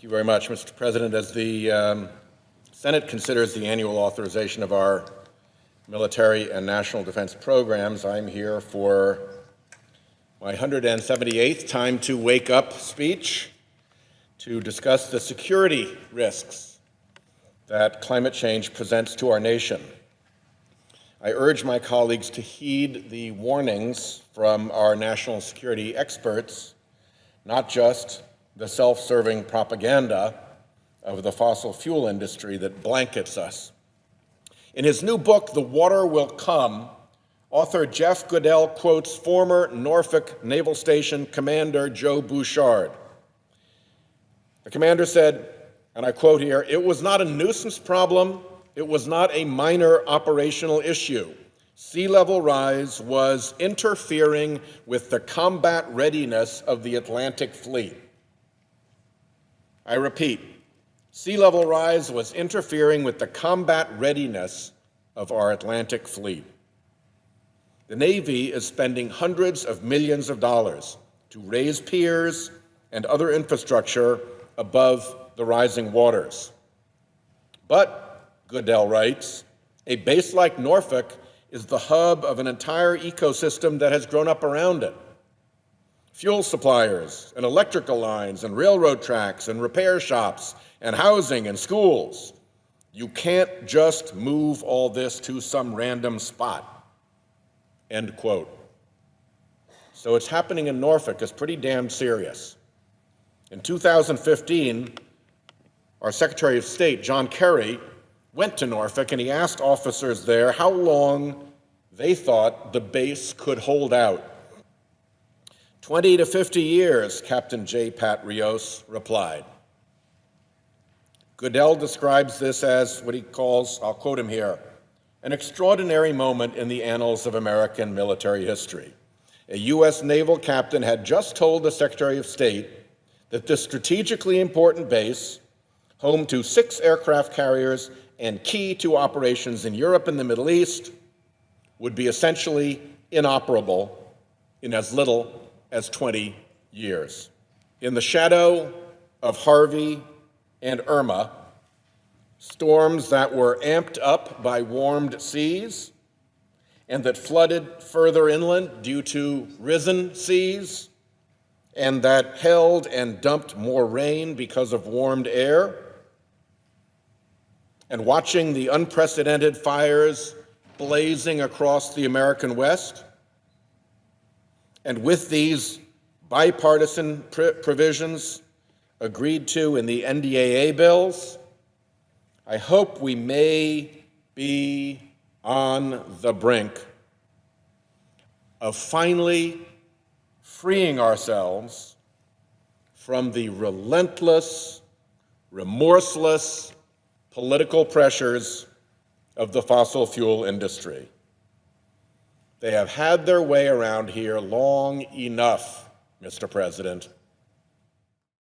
Thank you very much, Mr. President. As the Senate considers the annual authorization of our military and national defense programs, I'm here for my 178th time to wake up speech to discuss the security risks that climate change presents to our nation. I urge my colleagues to heed the warnings from our national security experts, not just the self-serving propaganda of the fossil fuel industry that blankets us. In his new book, The Water Will Come, author Jeff Goodell quotes former Norfolk Naval Station Commander Joe Bouchard. The commander said, and I quote here, "It was not a nuisance problem. It was not a minor operational issue. Sea level rise was interfering with the combat readiness of the Atlantic Fleet." I repeat, sea level rise was interfering with the combat readiness of our Atlantic Fleet. The Navy is spending hundreds of millions of dollars to raise piers and other infrastructure above the rising waters. But, Goodell writes, a base like Norfolk is the hub of an entire ecosystem that has grown up around it. Fuel suppliers and electrical lines and railroad tracks and repair shops and housing and schools. You can't just move all this to some random spot. End quote. So it's happening in Norfolk is pretty damn serious. In 2015, our Secretary of State, John Kerry, went to Norfolk and he asked officers there how long they thought the base could hold out. 20 to 50 years, Captain J. Pat Rios replied. Goodell describes this as what he calls, I'll quote him here, an extraordinary moment in the annals of American military history. A U.S. naval captain had just told the Secretary of State that this strategically important base, home to 6 aircraft carriers and key to operations in Europe and the Middle East, would be essentially inoperable in as little as 20 years. In the shadow of Harvey and Irma, storms that were amped up by warmed seas and that flooded further inland due to risen seas and that held and dumped more rain because of warmed air, and watching the unprecedented fires blazing across the American West. And with these bipartisan provisions agreed to in the NDAA bills, I hope we may be on the brink of finally freeing ourselves from the relentless, remorseless political pressures of the fossil fuel industry. They have had their way around here long enough, Mr. President.